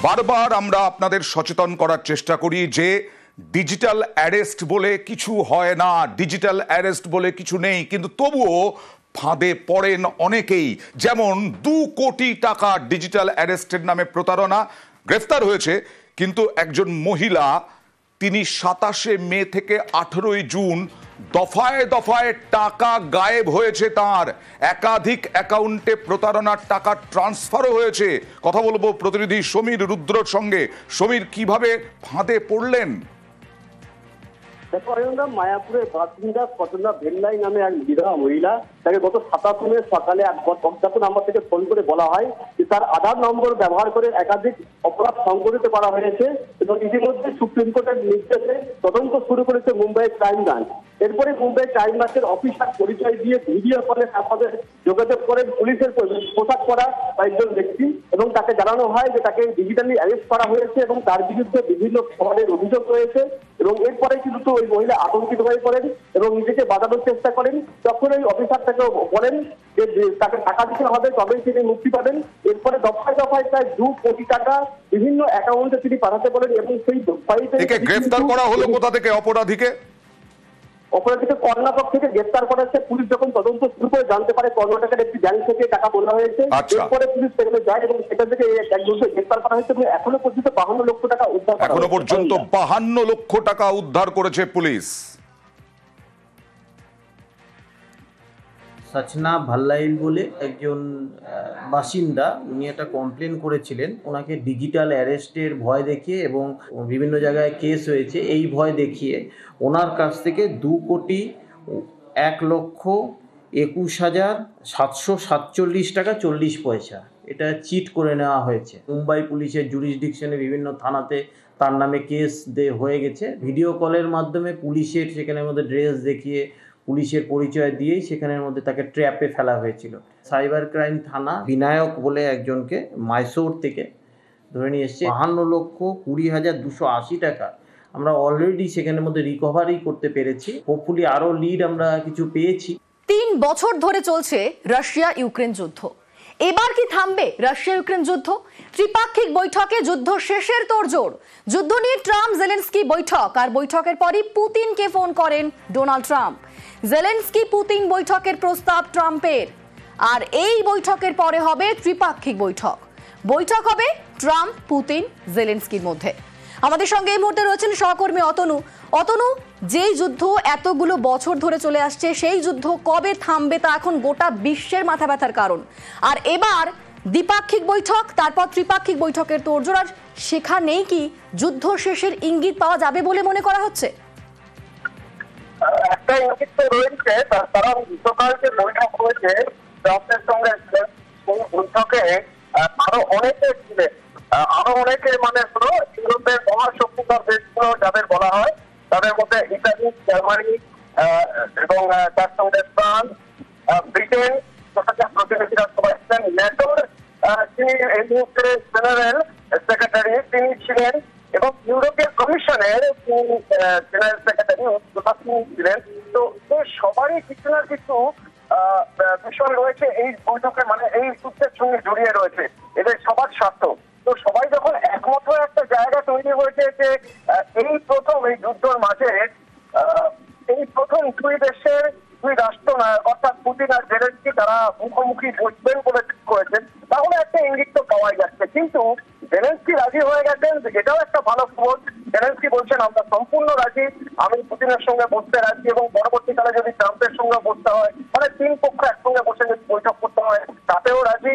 বারবার আমরা আপনাদের সচেতন করার চেষ্টা করি যে ডিজিটাল অ্যারেস্ট বলে কিছু হয় না, ডিজিটাল অ্যারেস্ট বলে কিছু নেই, কিন্তু তবুও ফাঁদে পড়েন অনেকেই। যেমন 2 কোটি টাকা ডিজিটাল অ্যারেস্টের নামে প্রতারণা, গ্রেফতার হয়েছে কিন্তু একজন মহিলা, তিনি 27 মে থেকে 18 জুন দফায় দফায় টাকা গায়েব হয়েছে, তার একাধিক অ্যাকাউন্টে প্রতারণার টাকা ট্রান্সফারও হয়েছে। কথা বলবো প্রতিনিধি সমীর রুদ্রর সঙ্গে। সমীর, কিভাবে ফাঁদে পড়লেন? দেখো অরিন্দম, মায়াপুরের বাসিন্দা কটনা ভেল্লাই নামে এক বিধবা মহিলা, তাকে গত 27 মে সকালে এক অজ্ঞাত নাম্বার থেকে ফোন করে বলা হয় যে তার আধার নম্বর ব্যবহার করে একাধিক অপরাধ সংঘটিত করা হয়েছে এবং ইতিমধ্যে সুপ্রিম কোর্টের নির্দেশে তদন্ত শুরু করেছে মুম্বাই ক্রাইম ব্রাঞ্চ। এরপরে মুম্বাই ক্রাইম ব্রাঞ্চের অফিসার পরিচয় দিয়ে ভিডিও কলে তার সাথে যোগাযোগ করেন পুলিশের পোশাক পরা কয়েকজন ব্যক্তি এবং তাকে জানানো হয় যে তাকে ডিজিটালি অ্যারেস্ট করা হয়েছে এবং তার বিরুদ্ধে বিভিন্ন ফ্রডের অভিযোগ রয়েছে। এবং এরপরে কিন্তু ওই মহিলা আতঙ্কিত হয়ে পড়েন এবং নিজেকে বাঁচানোর চেষ্টা করেন। তখন ওই অফিসার তাকে বলেন যে তাকে টাকা দিতে হবে, তবেই তিনি মুক্তি পাবেন। এরপরে দফায় দফায় প্রায় 2 কোটি টাকা বিভিন্ন অ্যাকাউন্টে তিনি পাঠাতে বলেন এবং সেই গ্রেফতার করা হলো কোথা থেকে? অপরাধীকে কর্ণাটক থেকে গ্রেফতার করা হয়েছে। পুলিশ যখন তদন্ত শুরু করে জানতে পারে কর্ণাটকের একটি ব্যাংক থেকে টাকা তোলা হয়েছে, এরপরে পুলিশ সেখানে যায় এবং সেখান থেকে একজনকে গ্রেফতার করা হয়েছে এবং এখনো পর্যন্ত 52 লক্ষ টাকা উদ্ধার করা হয়েছে। এখনো পর্যন্ত 52 লক্ষ টাকা উদ্ধার করেছে পুলিশ। সচনা ভাল্লাইল বলে একজন বাসিন্দা, উনি একটা কমপ্লেন করেছিলেন। ওনাকে ডিজিটাল অ্যারেস্টের ভয় দেখিয়ে এবং বিভিন্ন জায়গায় কেস হয়েছে এই ভয় দেখিয়ে ওনার কাছ থেকে 2,21,747 টাকা 40 পয়সা এটা চিট করে নেওয়া হয়েছে। মুম্বাই পুলিশের জুরিসডিকশনে বিভিন্ন থানাতে তার নামে কেস হয়ে গেছে। ভিডিও কলের মাধ্যমে পুলিশের সেখানের মধ্যে ড্রেস দেখিয়ে পুলিশের পরিচয় দিয়েই সেখানের মধ্যে তাকে ট্র্যাপে ফেলা হয়েছিল। সাইবার ক্রাইম থানা বিনায়ক বলে একজনকে মাইসোর থেকে ধরে নিয়ে এসছে। 52,20,280 টাকা আমরা অলরেডি সেখানের মধ্যে রিকভারি করতে পেরেছি। হোপফুলি আরো লিড আমরা কিছু পেয়েছি। 3 বছর ধরে চলছে রাশিয়া ইউক্রেন যুদ্ধ। এবার কি থামবে রাশিয়া ইউক্রেন যুদ্ধ? ত্রিপাক্ষিক বৈঠকে যুদ্ধ শেষের তোড়জোড়। যুদ্ধ নিয়ে ট্রাম্প জেলেনস্কি বৈঠক, আর বৈঠকের পরই পুতিনকে ফোন করেন ডোনাল্ড ট্রাম্প। জেলেনস্কি পুতিন বৈঠকের প্রস্তাব ট্রাম্পের, আর এই বৈঠকের পরে হবে ত্রিপাক্ষিক বৈঠক। বৈঠক হবে ট্রাম্প, পুতিন, জেলেনস্কির মধ্যে। আমাদের সঙ্গে এই মুহূর্তে রয়েছেন সহকর্মী অতনু। অতনু, যেই যুদ্ধ এতগুলো বছর ধরে চলে আসছে, সেই যুদ্ধ কবে থামবে তা এখন গোটা বিশ্বের মাথা ব্যথার কারণ। আর এবার দ্বিপাক্ষিক বৈঠক, তারপর ত্রিপাক্ষিক বৈঠকের তোড়জোড়, আর সেখানেই কি যুদ্ধ শেষের ইঙ্গিত পাওয়া যাবে বলে মনে করা হচ্ছে? একটা ইঙ্গিত তো রয়েছে, তারা গতকাল যে বৈঠক হয়েছে ট্রাম্পের সঙ্গে, সেই বৈঠকে আরো অনেকে ছিলেন। আরো অনেকে মানে হলো ইউরোপের মহাশক্তিধর দেশগুলো যাদের বলা হয়, তাদের মধ্যে ইতালি, জার্মানি এবং তার সঙ্গে ফ্রান্স, ব্রিটেন প্রতিনিধিরা সবাই ছিলেন। ন্যাটোর তিনি এই মুহূর্তে জেনারেল সেক্রেটারি তিনি ছিলেন এবং ইউরোপীয় কমিশনের জেনারেল সেক্রেটারি ছিলেন। তো সবারই কিছু না কিছু বিষয় রয়েছে এই বৈঠকে, মানে এই যুদ্ধের সঙ্গে জড়িয়ে রয়েছে, এদের সবার স্বার্থ। তো সবাই যখন একমত হয়ে একটা জায়গা তৈরি হয়েছে যে এই প্রথম এই যুদ্ধের মাঝে এই প্রথম 2 দেশের 2 রাষ্ট্রনায়ক অর্থাৎ পুতিন আর জেলেনস্কি তারা মুখোমুখি বসবেন বলে ঠিক করেছেন, তাহলে একটা ইঙ্গিত তো পাওয়াই যাচ্ছে। কিন্তু জেলেনস্কি রাজি হয়ে গেছেন, এটাও একটা ভালো খবর। জেলেনস্কি বলছেন আমরা সম্পূর্ণ রাজি, আমি পুতিনের সঙ্গে বসতে রাজি এবং পরবর্তীকালে যদি ট্রাম্পের সঙ্গে বসতে হয়, মানে 3 পক্ষ একসঙ্গে বসে যদি বৈঠক করতে হয় তাতেও রাজি।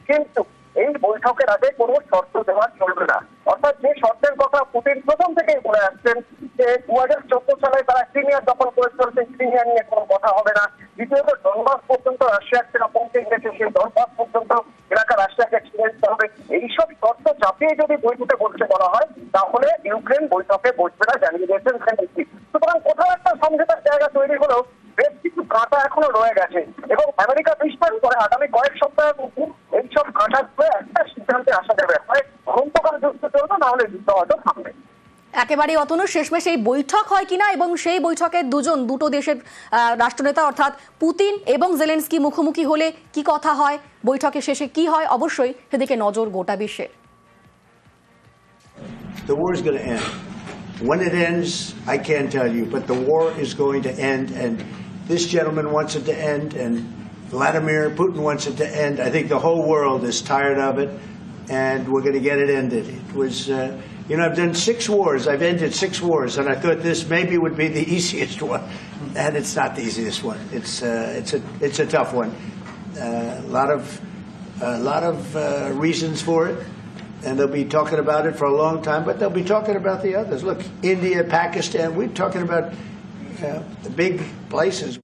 কিন্তু এই বৈঠকের আগে কোনো শর্ত দেওয়া চলবে না। অর্থাৎ যে শর্তের কথা পুতিন প্রথম থেকেই বলে আসছেন যে 2014 সালে তারা ক্রিমিয়া দখল করে চলছে, ক্রিমিয়া নিয়ে কোনো কথা হবে না। দ্বিতীয়ত ডনবাস পর্যন্ত রাশিয়ার সেনা পৌঁছে গেছে, সেই ডনবাস পর্যন্ত এলাকা রাশিয়াকে ছেড়ে দিতে হবে। এইসব শর্ত চাপিয়ে যদি বৈঠকে বসতে বলা হয় তাহলে ইউক্রেন বৈঠকে বসবে না, জানিয়ে দিয়েছেন জেলেনস্কি। সুতরাং কোথাও একটা সমঝোতার জায়গা তৈরি হলেও বেশ কিছু কাঁটা এখনো রয়ে গেছে এবং আমেরিকা বিশ্বাস করে আগামী কয়েক সপ্তাহের মধ্যে এইসব কাঁটা একটা সিদ্ধান্তে আসা যাবে। হয় অনন্তকাল যুদ্ধ চলবে, না হলে যুদ্ধ হয়তো থামবে। একেবারেই অতনু, শেষমেশ এই বৈঠক হয় কিনা এবং সেই বৈঠকে দুটো দেশের রাষ্ট্রনেতা অর্থাৎ পুতিন এবং জেলেনস্কি মুখোমুখি হলে কি কথা হয়, বৈঠকের শেষে কি হয়, অবশ্যই সেদিকে নজর গোটা বিশ্বের। The war is going to end. When it ends, I can't tell you, but the war is going to end, and this gentleman wants it to end, and Vladimir Putin wants it to end. I think the whole world is tired of it, and we're going to get it ended. It was, I've done 6 wars. I've ended 6 wars, and I thought this maybe would be the easiest one, and it's not the easiest one. It's a tough one. A lot of reasons for it. And they'll be talking about it for a long time, but they'll be talking about the others. Look, India, Pakistan, we're talking about the big places.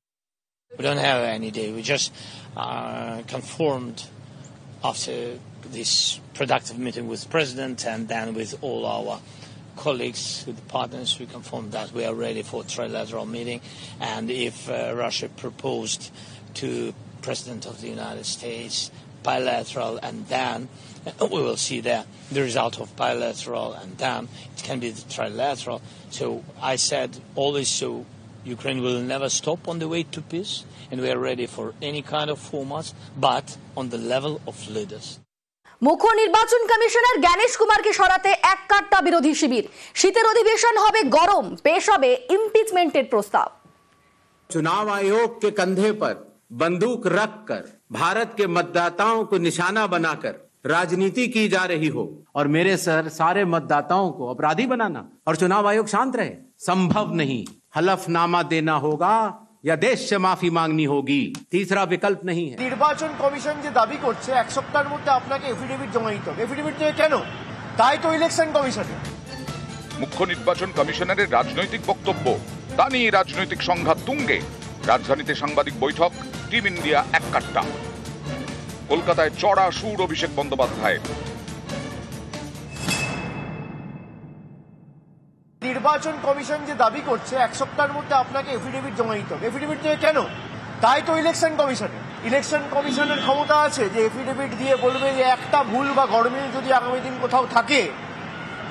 We don't have any day. We just conformed after this productive meeting with the President and then with all our colleagues, with the partners, we confirmed that we are ready for a trilateral meeting. And if Russia proposed to President of the United States bilateral, and then we will see the result of bilateral, and then it can be the trilateral. So I said always, so Ukraine will never stop on the way to peace, and we are ready for any kind of formats, but on the level of leaders. মুখ্য নির্বাচন commissioner Gyanesh কুমারকে সরাতে এক কাট্টা বিরোধী শিবির। শীতের অধিবেশন হবে গরম, পেশ হবে ইমপিচমেন্টের প্রস্তাব। चुनाव आयोग के कंधे पर बंदूक रखकर भारत के मतदाताओं को निशाना बनाकर राजनीति की जा रही हो और मेरे सर सारे मतदाताओं को अपराधी बनाना और चुनाव आयोग शांत रहे, संभव नहीं। हलफनामा देना होगा या देश से माफी मांगनी होगी, तीसरा विकल्प नहीं है। নির্বাচন কমিশন যে দাবি করছে 1 সপ্তাহের মধ্যে আপনাকে এফিডেভিট জমা দিতে হবে, এফিডেভিট দেবে কেন? তাই তো ইলেকশন কমিশনে। মুখ্য নির্বাচন কমিশনারের রাজনৈতিক বক্তব্য, তা নিয়ে রাজনৈতিক সংঘাত তুঙ্গে। রাজধানীতে সাংবাদিক বৈঠক, টিম ইন্ডিয়া এক কাট্টা। কলকাতায় চড়া সুর অভিষেক বন্দ্যোপাধ্যায়ের। নির্বাচন কমিশন যে দাবি করছে 1 সপ্তাহের মধ্যে আপনাকে এফিডেভিট জমা দিতে হবে, এফিডেভিট দেবে কেন? তাই তো ইলেকশন কমিশনে। ইলেকশন কমিশনের ক্ষমতা আছে যে এফিডেভিট দিয়ে বলবে যে একটা ভুল বা গরমিল যদি আগামী দিন কোথাও থাকে,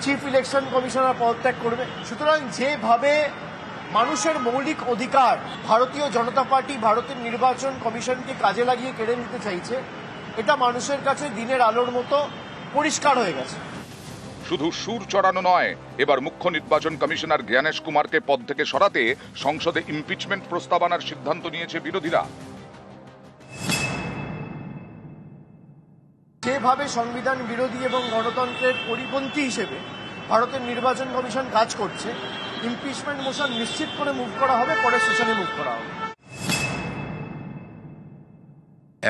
চিফ ইলেকশন কমিশনার পদত্যাগ করবে। সুতরাং যেভাবে মানুষের মৌলিক অধিকার ভারতীয় জনতা পার্টি ভারতের নির্বাচন কমিশনকে কাজে লাগিয়ে কেড়ে নিতে চাইছে, এটা মানুষের কাছে দিনের আলোর মতো পরিষ্কার হয়ে গেছে। শুধু সুর চড়ানো নয়, এবার মুখ্য নির্বাচন কমিশনার জ্ঞানেশ কুমারকে পদ থেকে সরাতে সংসদে ইমপিচমেন্ট প্রস্তাব আনার সিদ্ধান্ত নিয়েছে বিরোধীরা। যেভাবে সংবিধান বিরোধী এবং গণতন্ত্রের পরিপন্থী হিসেবে ভারতের নির্বাচন কমিশন কাজ করছে, ইমপিচমেন্ট মোশন নিশ্চিত করে মুভ করা হবে, পরের সেশনে মুভ করা হবে।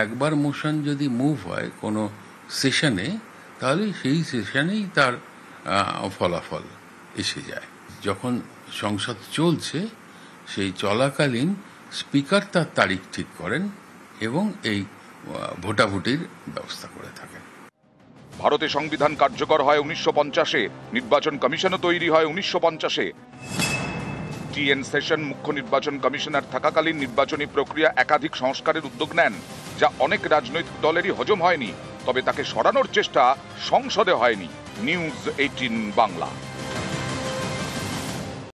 একবার মোশন যদি মুভ হয় কোনো সেশনে, তাহলে সেই সেশনেই তার ফলাফল এসে যায়। যখন সংসদ চলছে, সেই চলাকালীন স্পিকার তার তারিখ ঠিক করেন এবং এই ভোটাভুটির ব্যবস্থা করে থাকেন। ভারতে সংবিধান কার্যকর হয় 1950-এ, নির্বাচন কমিশনও তৈরি হয় 1950-এ। টিএন সেশন মুখ্য নির্বাচন কমিশনার থাকাকালীন নির্বাচনী প্রক্রিয়া একাধিক সংস্কারের উদ্যোগ নেন, যা অনেক রাজনৈতিক দলেরই হজম হয়নি। তবে তাকে সরানোর চেষ্টা সংসদে হয়নি। নিউজ 18 বাংলা।